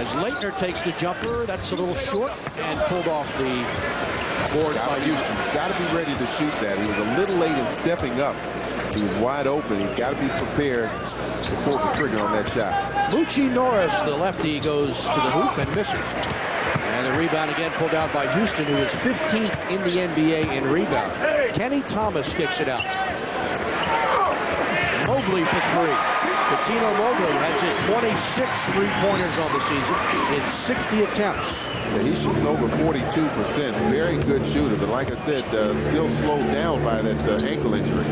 As Laettner takes the jumper, that's a little short and pulled off the boards by Houston. He's got to be ready to shoot that. He was a little late in stepping up. He was wide open. He's got to be prepared to pull the trigger on that shot. Moochie Norris, the lefty, goes to the hoop and misses. And the rebound again pulled out by Houston, who is 15th in the NBA in rebound. Kenny Thomas kicks it out. Mobley for three. Cuttino Mobley has hit 26 three-pointers on the season in 60 attempts. Yeah, he's shooting over 42%. Very good shooter, but like I said, still slowed down by that ankle injury.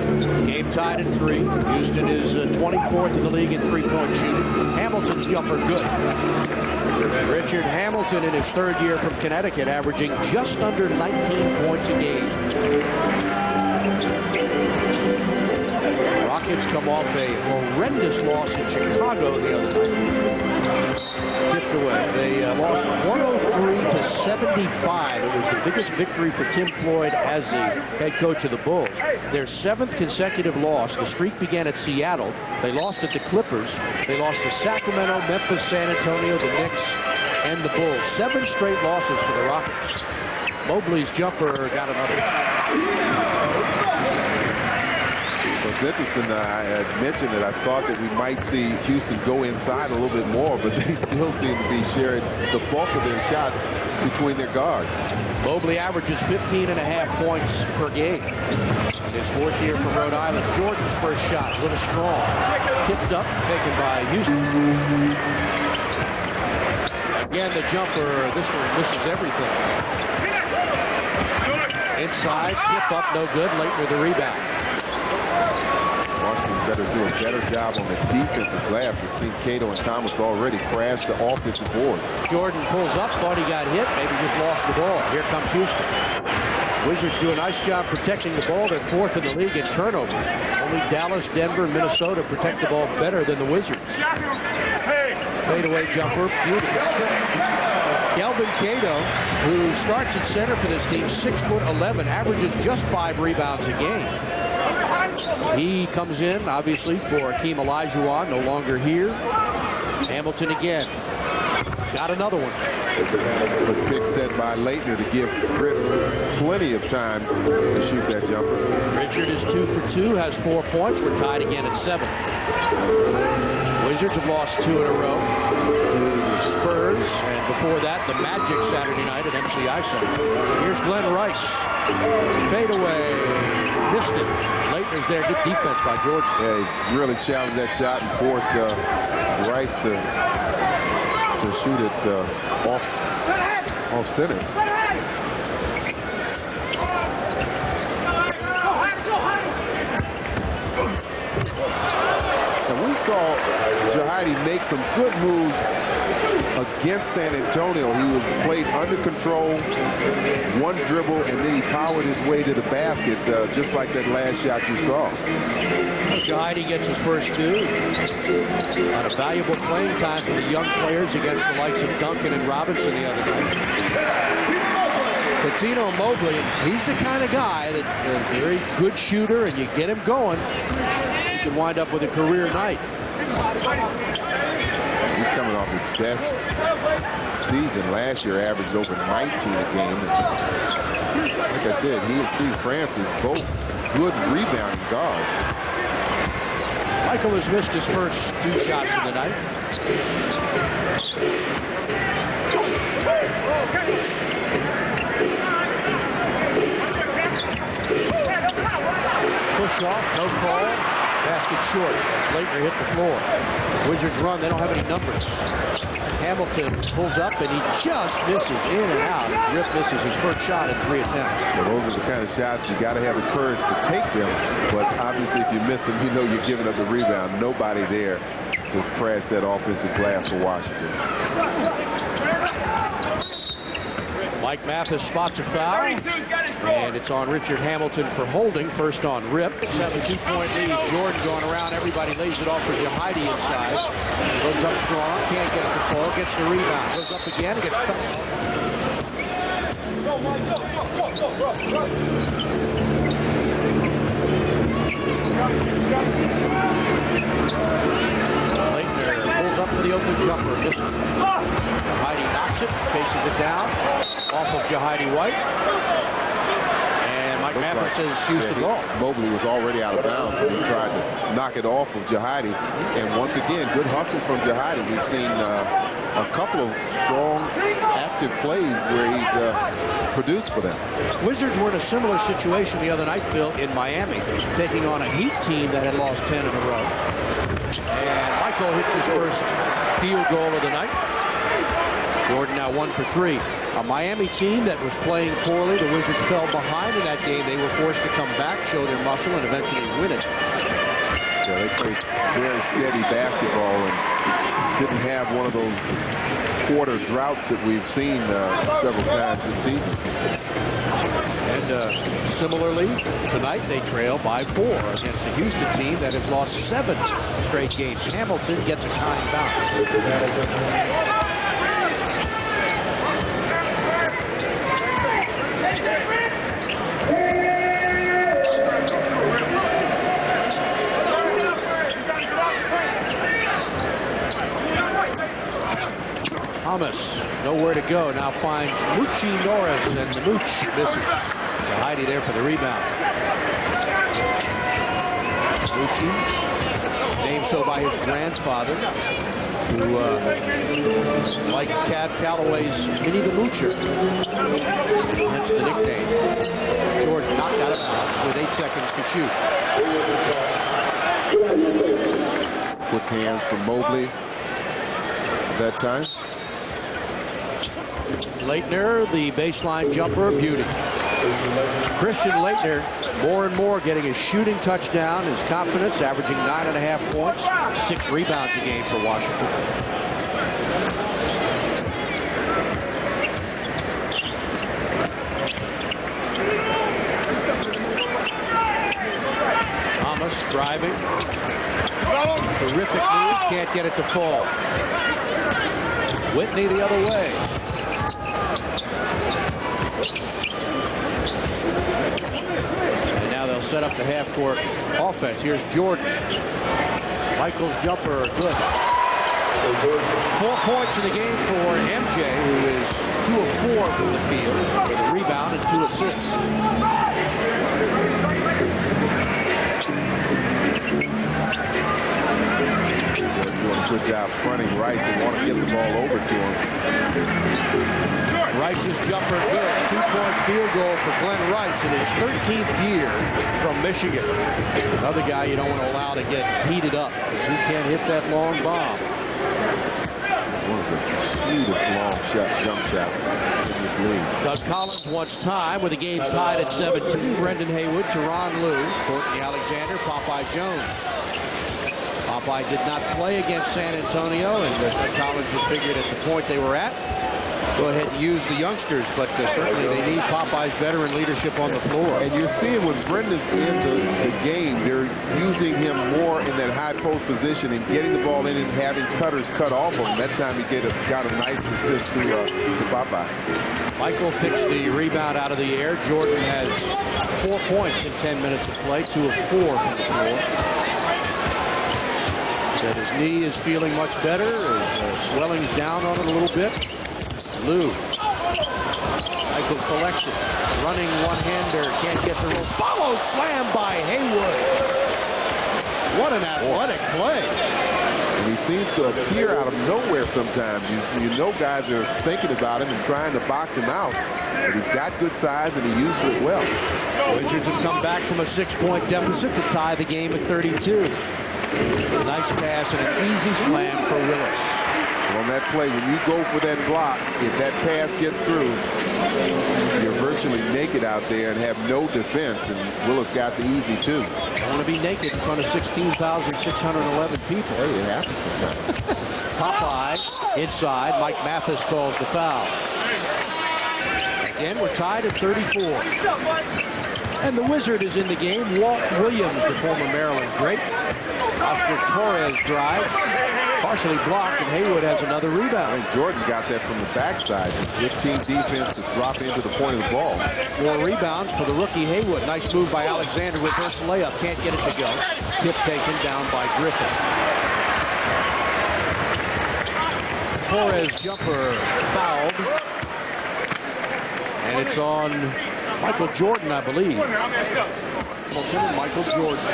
Game tied at 3. Houston is 24th in the league in three-point shooting. Hamilton's jumper good. Richard Hamilton in his third year from Connecticut, averaging just under 19 points a game. Rockets come off a horrendous loss in Chicago the other night. Tipped away. They lost 103-75. It was the biggest victory for Tim Floyd as the head coach of the Bulls. Their 7th consecutive loss. The streak began at Seattle. They lost at the Clippers. They lost to Sacramento, Memphis, San Antonio, the Knicks, and the Bulls. 7 straight losses for the Rockets. Mobley's jumper got another. It's interesting. I had mentioned that I thought that we might see Houston go inside a little bit more, but they still seem to be sharing the bulk of their shots between their guards. Mobley averages 15.5 points per game. His 4th year from Rhode Island. Jordan's first shot, a little strong. Tipped up, taken by Houston. Again, the jumper, this one misses everything. Inside, tip up, no good. Laettner the rebound. Washington better do a better job on the defensive glass. We've seen Cato and Thomas already crash the offensive boards. Jordan pulls up, thought he got hit, maybe just lost the ball. Here comes Houston. Wizards do a nice job protecting the ball. They're 4th in the league in turnovers. Only Dallas, Denver, and Minnesota protect the ball better than the Wizards. Fadeaway jumper, beautiful. Kelvin Cato, who starts at center for this team, 6'11", averages just 5 rebounds a game. He comes in, obviously, for Hakeem Olajuwon, no longer here. Hamilton again. Got another one. But pick set by Laettner to give Britt plenty of time to shoot that jumper. Richard is 2 for 2, has 4 points. We're tied again at 7. Wizards have lost 2 in a row to the Spurs, and before that, the Magic Saturday night at MCI Center. Here's Glenn Rice. Fadeaway. Missed it. Laettner's there. Good defense by Jordan. Yeah, he really challenged that shot and forced Rice to shoot it off center. And we saw Jahidi make some good moves against San Antonio. He was played under control, one dribble, and then he powered his way to the basket, just like that last shot you saw. Jahidi gets his first 2. A lot of valuable playing time for the young players against the likes of Duncan and Robinson the other night. Cuttino Mobley, he's the kind of guy that's a very good shooter, and you get him going, you can wind up with a career night. He's coming off his best season. Last year averaged over 19 a game. And like I said, he and Steve Francis both good rebounding guards. Michael has missed his first 2 shots of the night. Push off, no call. Basket short as Laettner hit the floor. Wizards run, they don't have any numbers. Hamilton pulls up and he just misses in and out. Rip misses his first shot in 3 attempts. Well, those are the kind of shots you got to have the courage to take them. But obviously, if you miss them, you know you're giving up the rebound. Nobody there to crash that offensive glass for Washington. Mike Mathis spots a foul, and it's on Richard Hamilton for holding. First on Rip. 7-2-point lead. Jordan going around. Everybody lays it off for Jahidi inside. Goes up strong. Can't get it to fall. Gets the rebound. Goes up again. Gets Laettner pulls up for the open jumper. takes it, chases it down, off of Jahidi White. And Mike Mathis says Houston ball. Mobley was already out of bounds when he tried to knock it off of Jahidi. And once again, good hustle from Jahidi. We've seen a couple of strong, active plays where he's produced for them. Wizards were in a similar situation the other night, Bill, in Miami, taking on a Heat team that had lost 10 in a row. And Michael hits his first field goal of the night. Jordan now 1 for 3. A Miami team that was playing poorly. The Wizards fell behind in that game. They were forced to come back, show their muscle, and eventually win it. Yeah, they played very steady basketball and didn't have one of those quarter droughts that we've seen several times this season. And similarly, tonight they trail by 4 against the Houston team that has lost 7 straight games. Hamilton gets a kind bounce. Thomas, nowhere to go, now finds Moochie Norris, and the Mooch misses. Heidi there for the rebound. Moochie, named so by his grandfather, who liked Cab Calloway's Minnie the Moocher. Hence the nickname. Jordan knocked out of bounds with 8 seconds to shoot. Quick hands from Mobley at that time. Laettner, the baseline jumper, beauty. Christian Laettner, more and more getting his shooting touchdown, his confidence, averaging 9.5 points, 6 rebounds a game for Washington. Thomas driving. Terrific move, can't get it to fall. Whitney the other way. And now they'll set up the half-court offense. Here's Jordan. Michael's jumper, good. 4 points in the game for MJ, who is 2 of 4 from the field with a rebound and 2 assists. Doing a good job fronting Rice and want to get the ball over to him. Rice's jumper good. 2-point field goal for Glenn Rice in his 13th year from Michigan. Another guy you don't want to allow to get heated up because he can't hit that long bomb. One of the sweetest long jump shots in this league. Doug Collins wants time with the game tied at 17. Brendan Haywood, Tyronn Lue, Courtney Alexander, Popeye Jones. Popeye did not play against San Antonio, and Collins had figured at the point they were at, go ahead and use the youngsters, but certainly they need Popeye's veteran leadership on the floor. And you're seeing when Brendan's in the game, they're using him more in that high post position and getting the ball in and having cutters cut off him. That time he got a nice assist to Popeye. Michael picks the rebound out of the air. Jordan has 4 points in 10 minutes of play, 2 of 4 from the floor. Said his knee is feeling much better. His swelling's down on it a little bit. Lue. Michael collects it. Running one-hander. Can't get the roll. Followed slam by Haywood. What an athletic play. And he seems to appear out of nowhere sometimes. You know guys are thinking about him and trying to box him out. But he's got good size and he uses it well. Wizards have come back from a 6-point deficit to tie the game at 32. A nice pass and an easy slam for Willis. On that play, when you go for that block, if that pass gets through, you're virtually naked out there and have no defense, and Willis got the easy two. I want to be naked in front of 16,611 people. Hey, it happens sometimes. Popeye inside. Mike Mathis calls the foul. Again, we're tied at 34. And the Wizard is in the game. Walt Williams, the former Maryland great. Oscar Torres drives, partially blocked, and Haywood has another rebound. I think Jordan got that from the backside. Good team defense to drop into the point of the ball. 4 rebounds for the rookie Haywood. Nice move by Alexander. Reverse layup. Can't get it to go. Tip taken down by Griffin. Torres jumper fouled. And it's on Michael Jordan, I believe. Hamilton and Michael Jordan.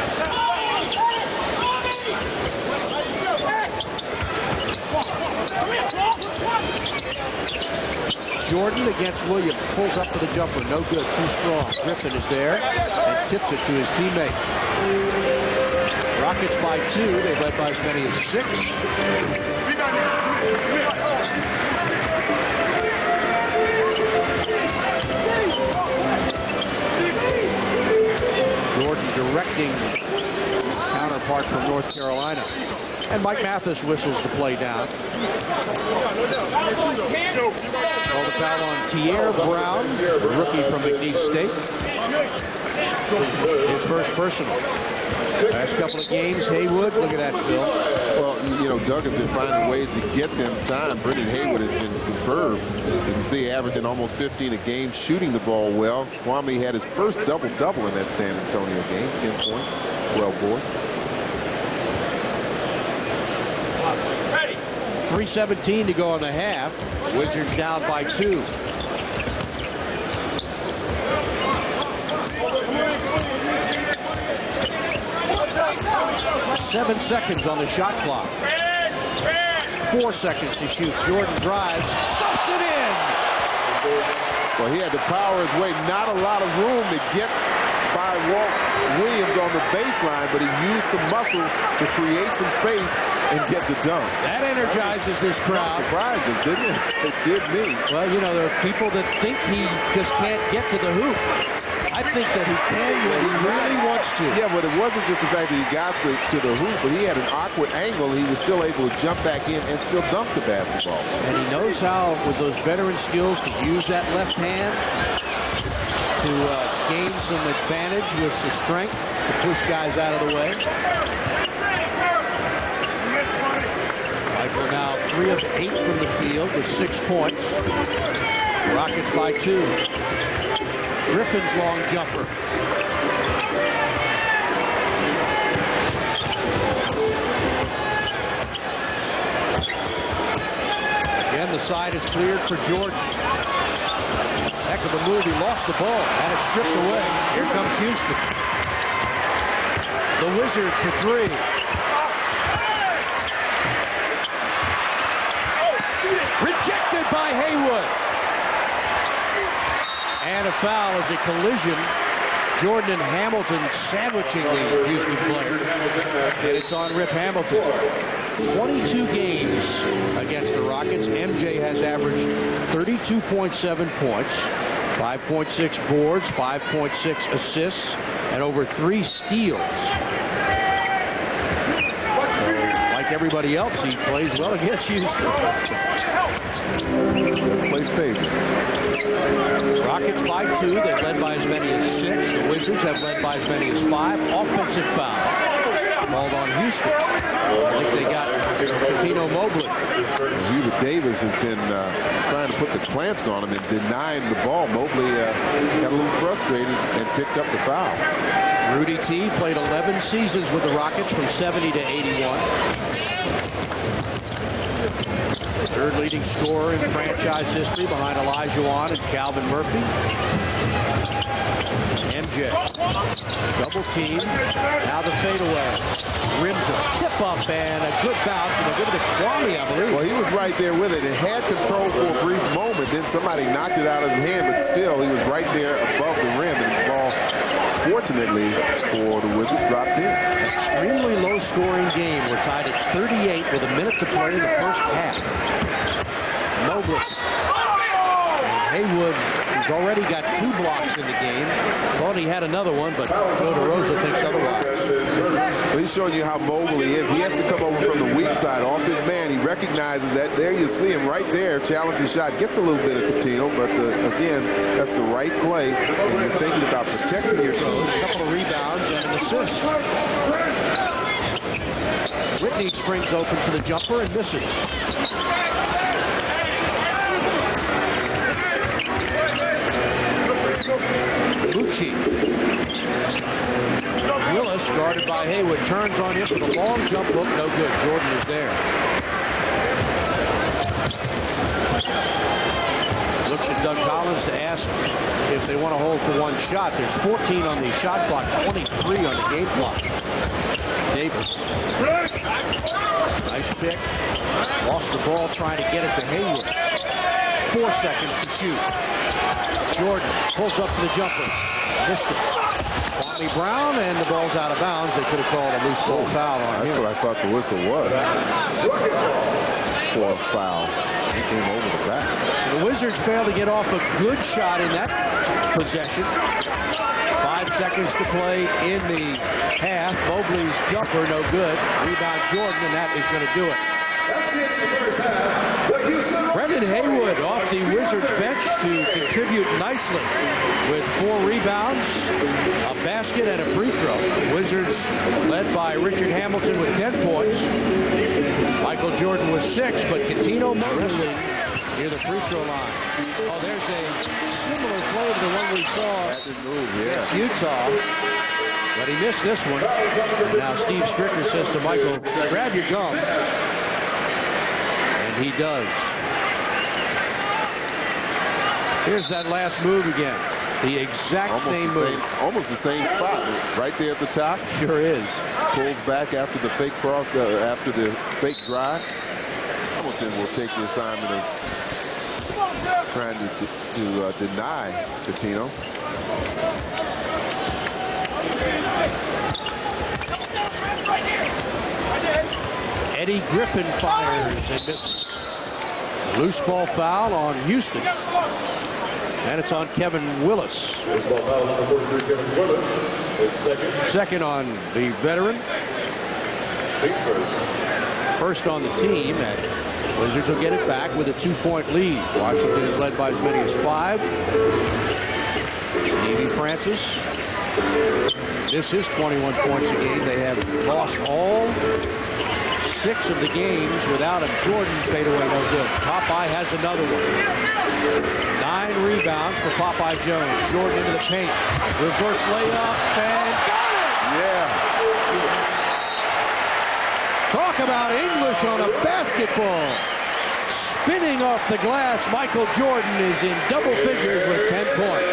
Jordan against Williams. Pulls up for the jumper. No good. Too strong. Griffin is there and tips it to his teammate. Rockets by 2. They've led by as many as 6. Jordan directing counterpart from North Carolina. And Mike Mathis whistles the play down. Called the foul on Tierre Brown, the rookie from McNeese State. His first personal. Last couple of games, Haywood, look at that, Phil. Well, you know, Doug has been finding ways to get them time. Brendan Haywood has been superb. You can see averaging almost 15 a game, shooting the ball well. Kwame had his first double-double in that San Antonio game, 10 points, 12 boards. 3:17 to go in the half. Wizards down by 2. Seven seconds on the shot clock. 4 seconds to shoot. Jordan drives, stuffs it in. Well, he had to power his way. Not a lot of room to get by Walt Williams on the baseline, but he used some muscle to create some space and get the dunk. That energizes this crowd. Surprised us, didn't it? It did me. Well, you know, there are people that think he just can't get to the hoop. I think that he can when he really wants to. Yeah, but it wasn't just the fact that he got to the hoop, but he had an awkward angle. He was still able to jump back in and still dunk the basketball. And he knows how, with those veteran skills, to use that left hand to gain some advantage with the strength to push guys out of the way. Michael now 3 of 8 from the field with 6 points. Rockets by 2. Griffin's long jumper. Again, the side is cleared for Jordan. Heck of a move. He lost the ball, and it's stripped away. Here comes Houston. The Wizard for 3. Rejected by Haywood. And a foul as a collision. Jordan and Hamilton sandwiching the Houston player. And it's on Rip Hamilton. 22 games against the Rockets. MJ has averaged 32.7 points, 5.6 boards, 5.6 assists, and over 3 steals. Like everybody else, he plays well against Houston. Play favorite. Rockets by 2. They've led by as many as 6. The Wizards have led by as many as 5. Offensive foul called on Houston. I think they got Cuttino Mobley. Hubert Davis has been trying to put the clamps on him and denying the ball. Mobley got a little frustrated and picked up the foul. Rudy T played 11 seasons with the Rockets from 70 to 81. Third leading scorer in franchise history behind Olajuwon and Calvin Murphy. MJ, double team, now the fadeaway. Rims a tip up and a good bounce, and they'll give it to Kwame, I believe. Well, he was right there with it. It had control for a brief moment, then somebody knocked it out of his hand, but still, he was right there above the rim, and the ball, fortunately for the Wizards, dropped in. Extremely low-scoring game. We're tied at 38 with a minute to play in the first half. Mobley. Haywood has already got 2 blocks in the game. Thought he had another one, but Joe DeRosa thinks otherwise. Well, he's showing you how mobile he is. He has to come over from the weak side off his man. He recognizes that. There you see him right there. Challenge shot. Gets a little bit of Cuttino, but again, that's the right play. And you're thinking about protecting your toes. A couple of rebounds and an assist. Whitney springs open for the jumper and misses. Lucci. Willis, guarded by Haywood, turns on him for the long jump hook. No good. Jordan is there. for one shot. There's 14 on the shot clock, 23 on the game clock. Davis. Nice pick. Lost the ball trying to get it to Haywood. 4 seconds to shoot. Jordan pulls up to the jumper. Missed it. Kwame Brown, and the ball's out of bounds. They could have called a loose ball foul on him. That's what I thought the whistle was. For a foul. He came over the back. The Wizards failed to get off a good shot in that possession. 5 seconds to play in the half. Mobley's jumper, no good. Rebound Jordan, and that is going to do it. Brendan Haywood off the Wizards bench to contribute nicely with 4 rebounds, a basket, and a free throw. The Wizards led by Richard Hamilton with 10 points. Michael Jordan with 6, but Catino Mobley near the free throw line. Oh, there's a similar play to the one we saw against Utah. But he missed this one. Now Steve Stricker says to Michael, grab your gum. And he does. Here's that last move again. The exact same move. Almost the same spot. Right there at the top. Sure is. Pulls back after the fake cross, after the fake drive. Hamilton will take the assignment of trying to deny Catino. Eddie Griffin fires and misses. Loose ball foul on Houston. And it's on Kevin Willis. Second on the veteran. First on the team, and Wizards will get it back with a 2-point lead. Washington is led by as many as 5. Stevie Francis. This is 21 points a game. They have lost all 6 of the games without him. Jordan fadeaway no good. Popeye has another one. 9 rebounds for Popeye Jones. Jordan into the paint. Reverse layup and got it! Yeah. Talk about English on a basketball. Spinning off the glass, Michael Jordan is in double figures with 10 points.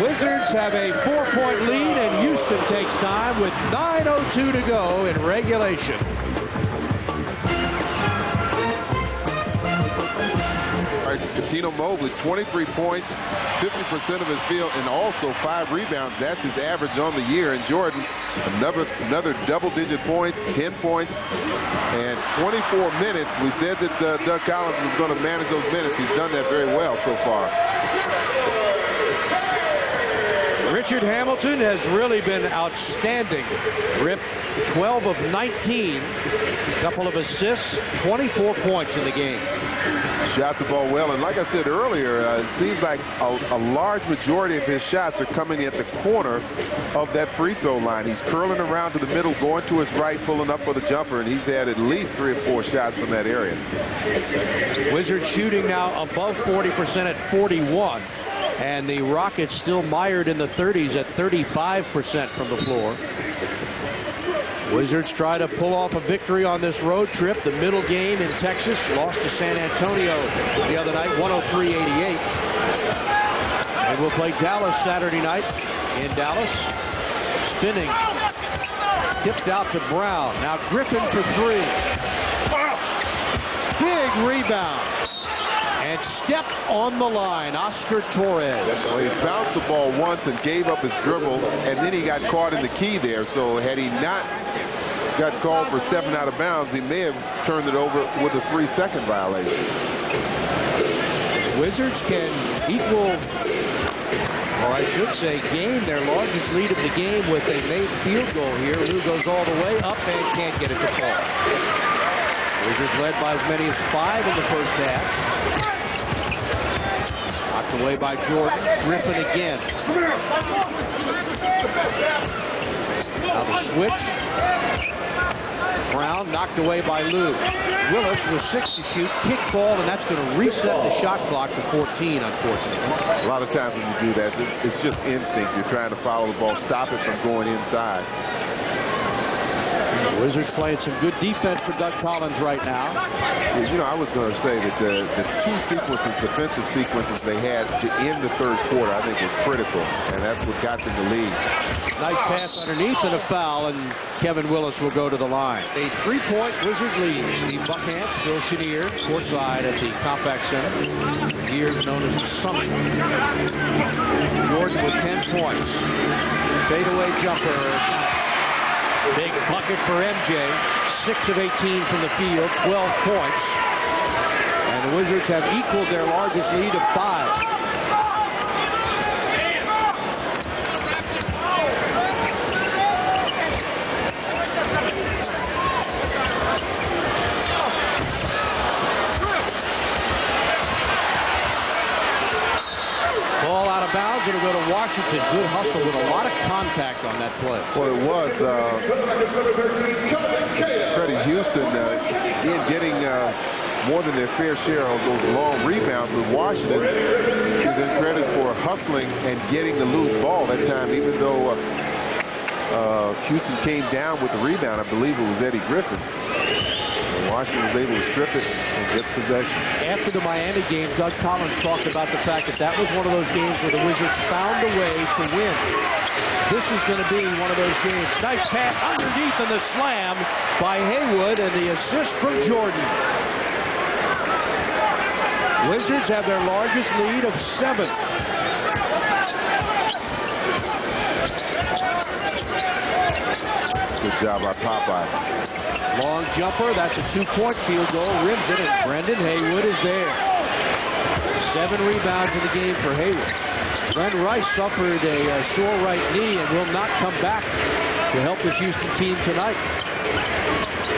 Wizards have a 4-point lead, and Houston takes time with 9:02 to go in regulation. All right, Catino Mobley, 23 points, 50% of his field, and also 5 rebounds. That's his average on the year. And Jordan, another double-digit points, 10 points, and 24 minutes. We said that Doug Collins was going to manage those minutes. He's done that very well so far. Richard Hamilton has really been outstanding. Rip 12 of 19, a couple of assists, 24 points in the game. Shot the ball well, and like I said earlier, it seems like a large majority of his shots are coming at the corner of that free throw line. He's curling around to the middle, going to his right, pulling up for the jumper, and he's had at least 3 or 4 shots from that area. Wizards shooting now above 40% at 41. And the Rockets still mired in the 30s at 35% from the floor. Wizards try to pull off a victory on this road trip. The middle game in Texas lost to San Antonio the other night, 103-88. And we'll play Dallas Saturday night in Dallas. Spinning. Tipped out to Brown. Now Griffin for 3. Big rebound. And step on the line, Oscar Torres. Well, he bounced the ball once and gave up his dribble, and then he got caught in the key there. So had he not got called for stepping out of bounds, he may have turned it over with a 3-second violation. Wizards can equal, or I should say gain, their largest lead of the game with a made field goal here. Lou goes all the way up and can't get it to fall. Wizards led by as many as 5 in the first half. Knocked away by Jordan. Griffin again. Now the switch. Brown knocked away by Lou. Willis with 6 to shoot. Kick ball, and that's going to reset the shot clock to 14, unfortunately. A lot of times when you do that, it's just instinct. You're trying to follow the ball, stop it from going inside. Wizards playing some good defense for Doug Collins right now. Yeah, you know, I was going to say that the two sequences, defensive sequences they had to end the third quarter, I think were critical, and that's what got them the lead. Nice pass underneath and a foul, and Kevin Willis will go to the line. A 3-point Wizard lead. The Buckhants, Phil Chenier, courtside at the Compaq Center, here known as the Summit. Jordan with 10 points. Fadeaway jumper. Big bucket for MJ. 6 of 18 from the field, 12 points. And the Wizards have equaled their largest lead of 5. Ball out of bounds. It'll go to Washington. Good hustle with a lot of contact on that play. Well, it was Freddie Houston getting more than their fair share of those long rebounds with Washington. He's been credited for hustling and getting the loose ball that time, even though Houston came down with the rebound. I believe it was Eddie Griffin. Washington was able to strip it and get possession. After the Miami game, Doug Collins talked about the fact that that was one of those games where the Wizards found a way to win. This is going to be one of those games. Nice pass underneath and the slam by Haywood and the assist from Jordan. Wizards have their largest lead of 7. Good job by Popeye. Long jumper, that's a 2-point field goal, rims it, and Brendan Haywood is there. 7 rebounds in the game for Haywood. Glenn Rice suffered a sore right knee and will not come back to help this Houston team tonight.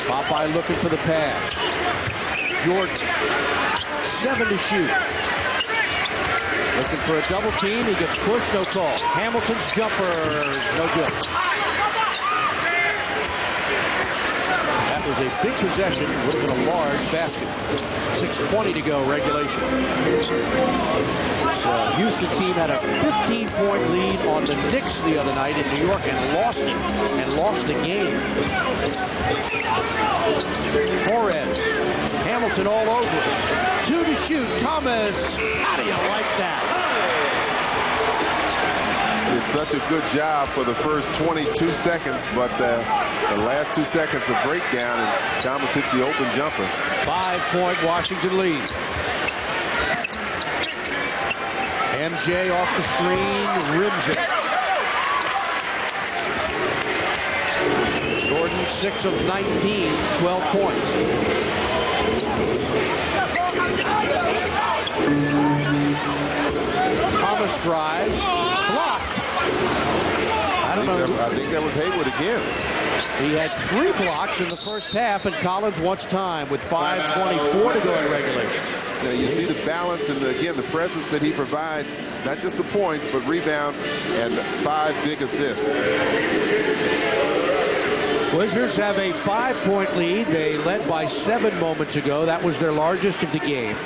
Popeye looking for the pass. Jordan, 7 to shoot. Looking for a double team, he gets pushed, no call. Hamilton's jumper, no good. Was a big possession, would have been a large basket. 6:20 to go, regulation. So Houston team had a 15-point lead on the Knicks the other night in New York and lost it, and lost the game. Torres, Hamilton all over. 2 to shoot, Thomas. How do you like that? Did such a good job for the first 22 seconds, but the last 2 seconds of breakdown, and Thomas hit the open jumper. 5-point Washington lead. MJ off the screen, rims it. Jordan 6 of 19, 12 points. Thomas drives, blocked. I think that was Haywood again. He had 3 blocks in the first half, and Collins wants time with 5:24 to go in regulation. Now you see the balance and, again, the presence that he provides, not just the points, but rebounds and 5 big assists. Wizards have a 5-point lead. They led by 7 moments ago. That was their largest of the game.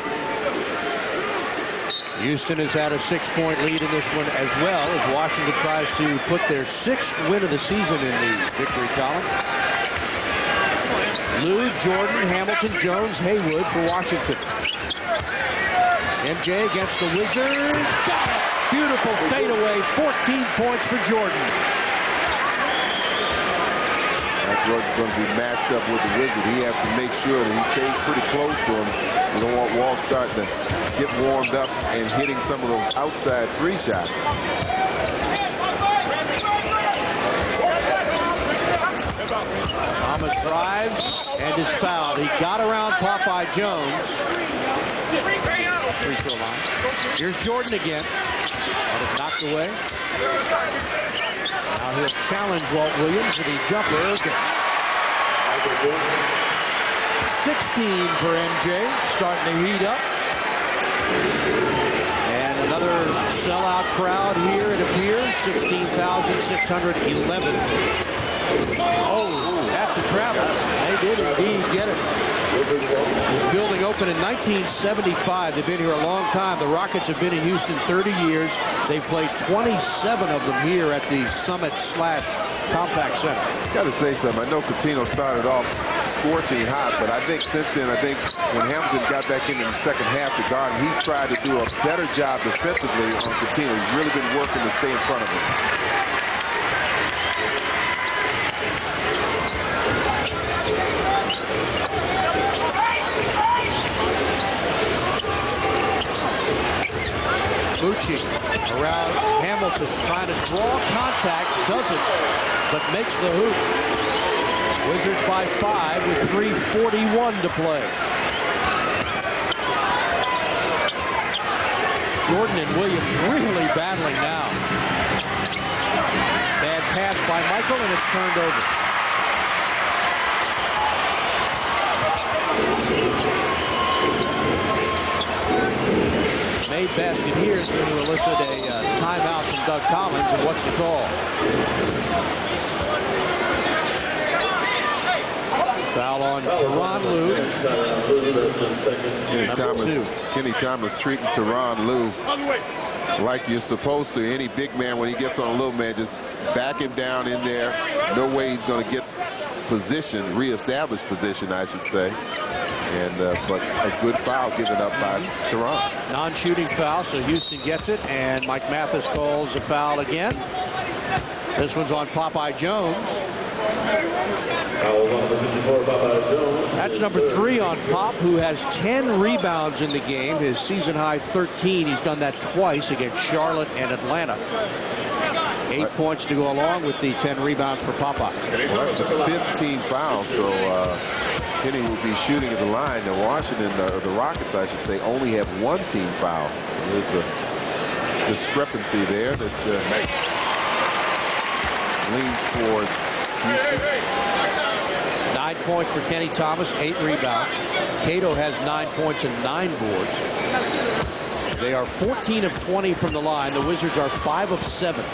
Houston has had a 6-point lead in this one as well, as Washington tries to put their 6th win of the season in the victory column. Lou, Jordan, Hamilton, Jones, Haywood for Washington. MJ against the Wizards. Got it! Beautiful fadeaway, 14 points for Jordan. Jordan's going to be matched up with the Wizard. He has to make sure that he stays pretty close to him. You don't want Wall starting to get warmed up and hitting some of those outside 3 shots. Thomas drives and is fouled. He got around Popeye Jones. Free throw line. Here's Jordan again. That is knocked away. Now he'll challenge Walt Williams with the jumper. 16 for MJ, starting to heat up. And another sellout crowd here, it appears. 16,611. Oh, that's a travel. They did indeed get it. This building opened in 1975. They've been here a long time. The Rockets have been in Houston 30 years. They've played 27 of them here at the Summit / compact center. Got to say something. I know Coutinho started off scorching hot, but I think since then, when Hamilton got back in the second half to guard him, he's tried to do a better job defensively on Coutinho. He's really been working to stay in front of him. Bucci around Hamilton, trying to draw contact, doesn't, but makes the hoop. Wizards by 5 with 3:41 to play. Jordan and Williams really battling now. Bad pass by Michael, and it's turned over. Made basket here is going to elicit a timeout from Doug Collins, and what's the call? Foul on Tyronn Lue. Kenny Thomas treating Tyronn Lue like you're supposed to. Any big man, when he gets on a little man, just back him down in there. No way he's going to get position, reestablished position, I should say. And but a good foul given up by Tyronn. Non-shooting foul, so Houston gets it, and Mike Mathis calls a foul again. This one's on Popeye Jones. That's number 3 on Pop, who has 10 rebounds in the game. His season high 13. He's done that twice against Charlotte and Atlanta. 8 points to go along with the 10 rebounds for Popeye. Well, that's a 15 foul, so Kenny will be shooting at the line. Now Washington, the Rockets, I should say, only have 1 team foul. There's a discrepancy there that leans towards Houston. 9 points for Kenny Thomas, 8 rebounds. Cato has 9 points and 9 boards. They are 14 of 20 from the line. The Wizards are 5 of 7.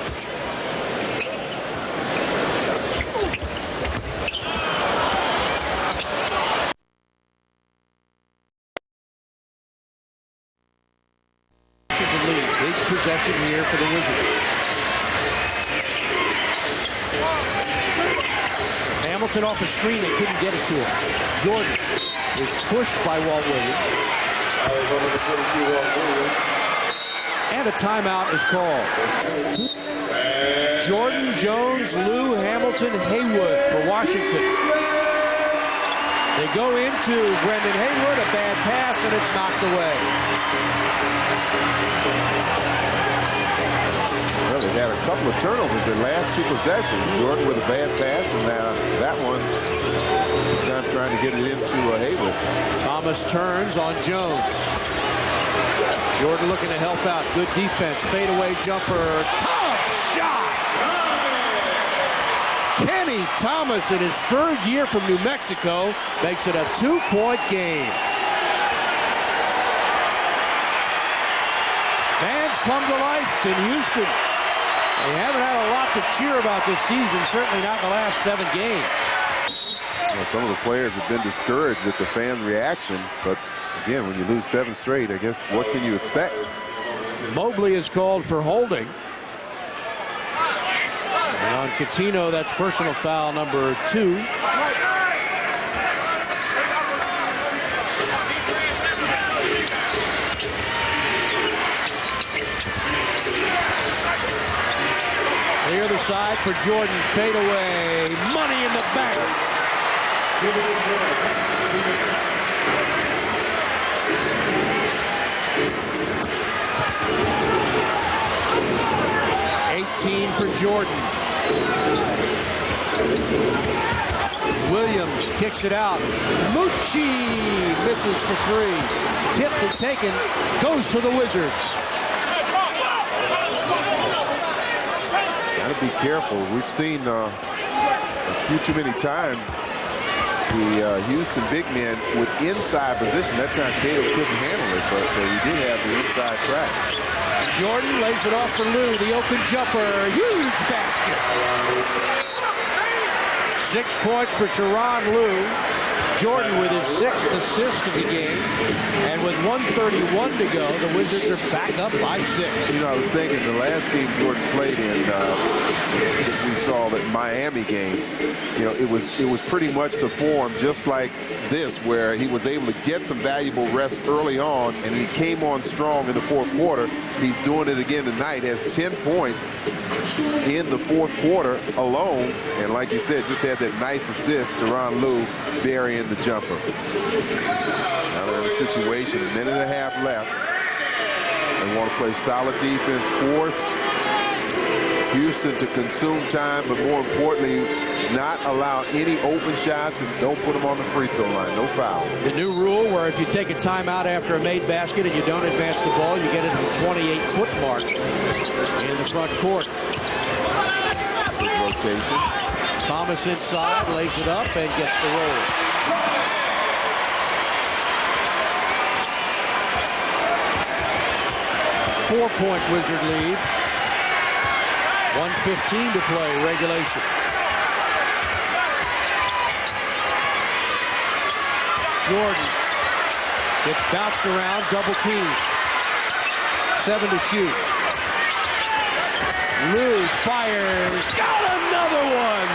Big possession here for the Wizards. Hamilton off a screen, they couldn't get it to him. Jordan is pushed by Walt Williams. And a timeout is called. Jordan, Jones, Lue, Hamilton, Haywood for Washington. They go into Brendan Haywood, a bad pass, and it's knocked away. Well, they've had a couple of turnovers their last 2 possessions. Jordan with a bad pass, and now that one, time trying to get it into Haywood. Thomas turns on Jones. Jordan looking to help out. Good defense. Fadeaway jumper. Tough shot! Kenny Thomas, in his 3rd year from New Mexico, makes it a 2-point game. Fans come to life in Houston. They haven't had a lot to cheer about this season, certainly not in the last 7 games. Well, some of the players have been discouraged at the fan reaction, but again, when you lose 7 straight, I guess what can you expect? Mobley is called for holding. And on Coutinho, that's personal foul number 2. The other side for Jordan, fadeaway, money in the bank. 18 for Jordan. Williams kicks it out. Mucci misses for 3. Tipped and taken, goes to the Wizards. Got to be careful. We've seen a few too many times the Houston big man with inside position. That time Cato couldn't handle it, but he did have the inside track. Jordan lays it off for Lue. The open jumper. Huge basket. 6 points for Tyronn Lue. Jordan with his 6th assist of the game. And with 1:31 to go, the Wizards are back up by 6. You know, I was thinking the last game Jordan played in, we saw that Miami game, you know, it was pretty much the form just like this, where he was able to get some valuable rest early on, and he came on strong in the 4th quarter. He's doing it again tonight, has 10 points in the 4th quarter alone, and like you said, just had that nice assist to Ron Lue burying the jumper. Now they're in a situation, a minute and a half left. They want to play solid defense, force Houston to consume time, but more importantly, not allow any open shots, and don't put them on the free throw line. No fouls. The new rule where if you take a timeout after a made basket and you don't advance the ball, you get it to the 28-foot mark in the front court. Good rotation. Thomas inside, lays it up, and gets the roll. Four-point Wizard lead. 1:15 to play, regulation. Jordan gets bounced around, double team. 7 to shoot. Lue fires, got another one!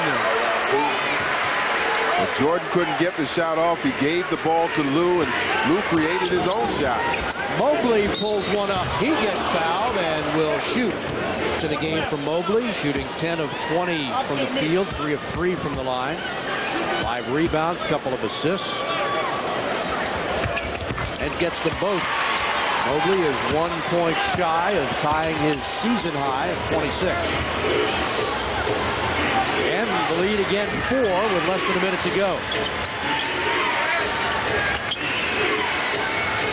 Well, Jordan couldn't get the shot off. He gave the ball to Lue, and Lue created his own shot. Mobley pulls one up. He gets fouled and will shoot. To the game from Mobley, shooting 10 of 20 from the field, 3 of 3 from the line. 5 rebounds, couple of assists. And gets them both. Mobley is 1 point shy of tying his season high of 26. And the lead again 4 with less than a minute to go.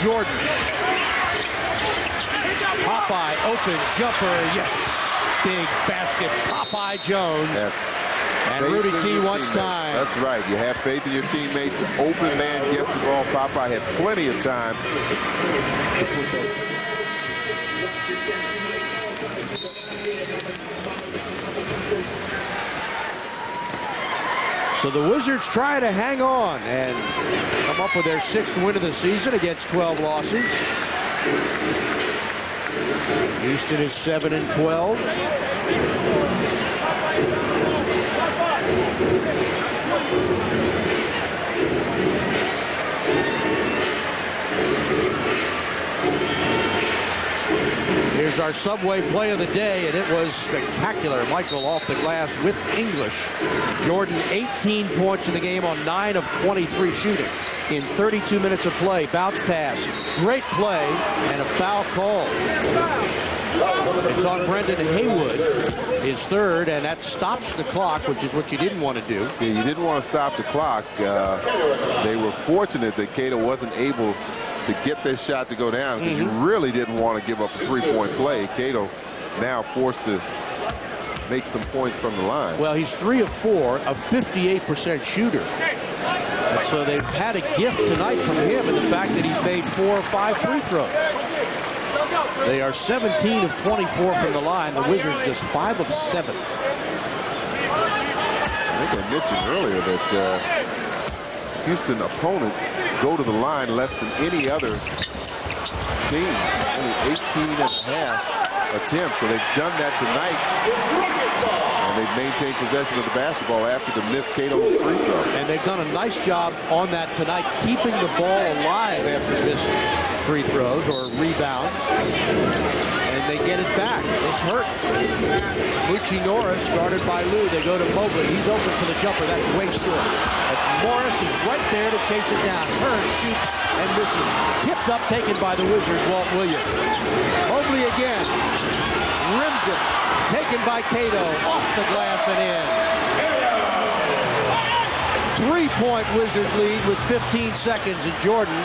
Jordan. Popeye, open jumper, yes. Big basket, Popeye Jones. And Rudy T wants time. That's right. You have faith in your teammates. The open man gets the ball. Popeye had plenty of time to put that. So the Wizards try to hang on and come up with their 6th win of the season against 12 losses. Houston is 7 and 12. Here's our Subway play of the day, and it was spectacular. Michael off the glass with English. Jordan 18 points in the game on 9 of 23 shooting. In 32 minutes of play, bounce pass, great play, and a foul call. It's on Brendan Haywood, his 3rd, and that stops the clock, which is what you didn't want to do. Yeah, you didn't want to stop the clock. They were fortunate that Cato wasn't able to get this shot to go down, because you really didn't want to give up a 3-point play. Cato now forced to make some points from the line. Well, he's 3 of 4, a 58% shooter. And so they've had a gift tonight from him in the fact that he's made 4 or 5 free throws. They are 17 of 24 from the line. The Wizards just 5 of 7. I think I mentioned earlier that Houston opponents go to the line less than any other team. Only 18 and a half attempts, so they've done that tonight. And they've maintained possession of the basketball after the missed Cato free throw. And they've done a nice job on that tonight, keeping the ball alive after missed free throws or rebounds. And they get it back. This hurt. Bucci Norris guarded by Lue. They go to Mobley. He's open for the jumper. That's way short. But Morris is right there to chase it down. Turns, shoots, and misses. Tipped up, taken by the Wizards, Walt Williams. Mobley again. Rims it. Taken by Cato, off the glass and in. 3-point Wizards lead with 15 seconds, and Jordan,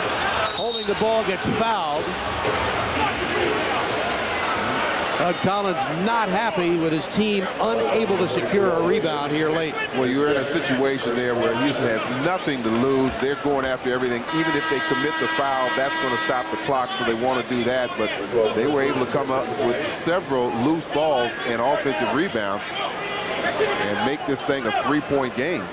holding the ball, gets fouled. Doug Collins not happy with his team unable to secure a rebound here late. Well, you're in a situation there where Houston has nothing to lose. They're going after everything. Even if they commit the foul, that's going to stop the clock, so they want to do that. But they were able to come up with several loose balls and offensive rebounds and make this thing a 3-point game.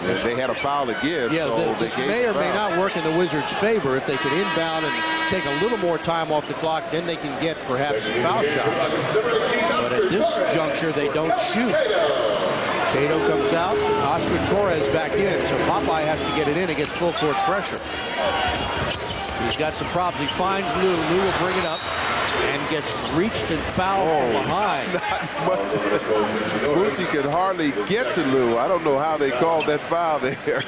They had a foul to give. Yeah, so this may or may not work in the Wizards' favor. If they could inbound and take a little more time off the clock, then they can get perhaps some foul shots. But at this juncture, they don't shoot. Cato comes out, Oscar Torres back in, so Popeye has to get it in against full court pressure. He's got some problems. He finds Lou. Lou will bring it up and gets reached and fouled from behind. Not much. Bucci could hardly get to Lou. I don't know how they called that foul there.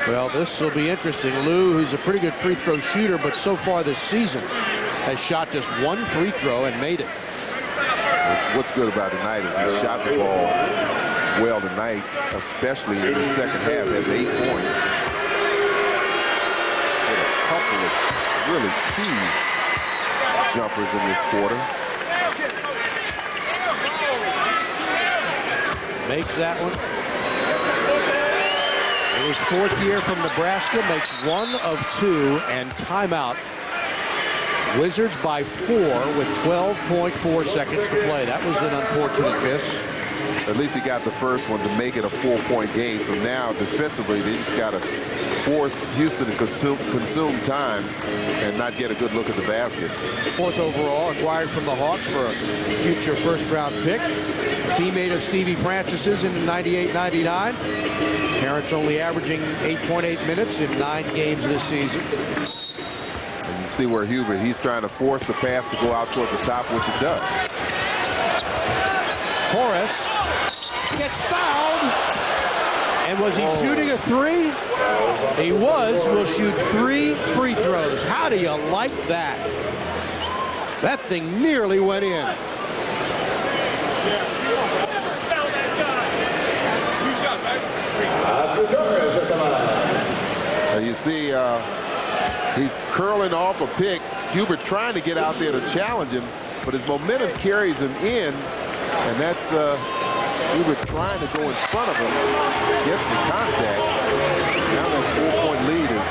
Well, this will be interesting. Lou, who's a pretty good free throw shooter, but so far this season has shot just one free throw and made it. What's good about tonight is he shot the ball well tonight, especially in the second half. Has 8 points. Hit a couple of really key jumpers in this quarter. Makes that one. In his 4th year from Nebraska, makes 1 of 2 and timeout. Wizards by 4 with 12.4 seconds to play. That was an unfortunate miss. At least he got the first one to make it a 4-point game. So now defensively, they just got to force Houston to consume time and not get a good look at the basket. 4th overall, acquired from the Hawks for a future first-round pick. Teammate of Stevie Francis's in 98-99. Parents only averaging 8.8 minutes in 9 games this season. And you see where Hubert, he's trying to force the pass to go out towards the top, which it does. Torres gets fouled. And was he shooting a 3? He was. Will shoot 3 free throws. How do you like that? That thing nearly went in. You see, he's curling off a pick. Hubert trying to get out there to challenge him, but his momentum carries him in, and that's Hubert trying to go in front of him, get the contact. Now that 4-point lead is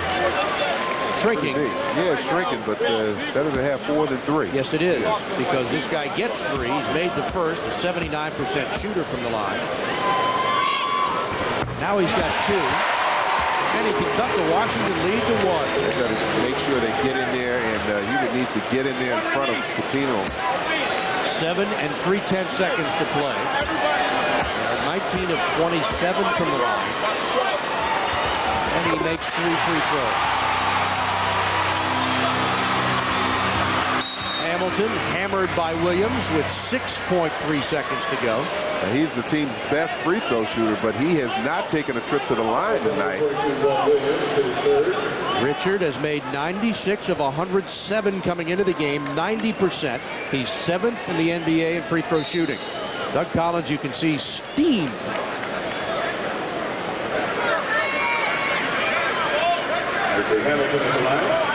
shrinking. Yeah, it's shrinking, but better to have 4 than 3. Yes, it is, because this guy gets 3. He's made the first, a 79% shooter from the line. Now he's got 2. And he can cut the Washington lead to 1. They've got to make sure they get in there, and Hubert needs to get in there in front of Pitino. 7 and 3/10 seconds to play. 19 of 27 from the line. And he makes 3 free throws. Hamilton hammered by Williams with 6.3 seconds to go. Now, he's the team's best free throw shooter, but he has not taken a trip to the line tonight. Richard has made 96 of 107 coming into the game, 90%. He's 7th in the NBA in free throw shooting. Doug Collins, you can see, steam. Hamilton at the line.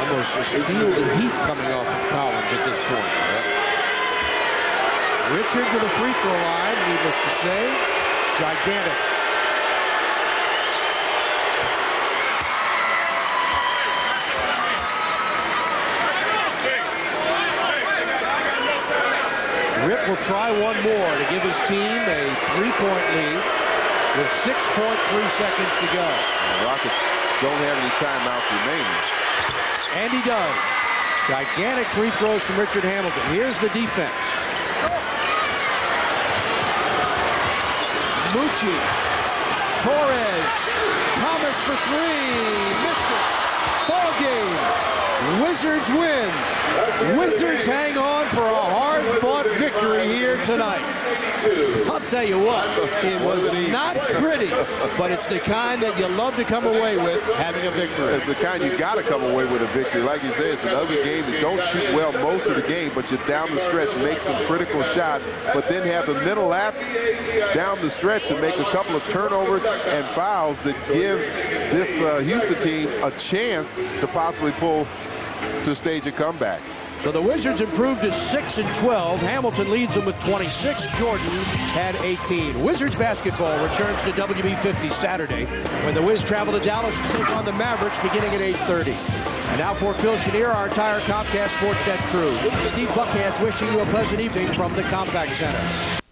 Almost a steal the heat coming off of Collins at this point. Richard to the free throw line, needless to say, gigantic. Rip will try one more to give his team a 3-point lead with 6.3 seconds to go. The Rockets don't have any timeouts remaining. And he does. Gigantic free throws from Richard Hamilton. Here's the defense. Mucci. Torres. Thomas for 3. Missed it. Ball game. Wizards win. Wizards hang on for a hard-fought victory here tonight. I'll tell you what, it was not pretty, but it's the kind that you love to come away with having a victory. It's the kind you got to come away with a victory. Like you said, it's an ugly game that don't shoot well most of the game, but you're down the stretch, make some critical shots, but then have the mental lapse down the stretch and make a couple of turnovers and fouls that gives this Houston team a chance to possibly to stage a comeback. So the Wizards improved to 6-12. Hamilton leads them with 26. Jordan had 18. Wizards basketball returns to WB50 Saturday when the Wiz travel to Dallas to take on the Mavericks beginning at 8:30. And now for Phil Chenier, our entire Comcast Sportsnet crew, Steve Buckhands wishing you a pleasant evening from the Compaq Center.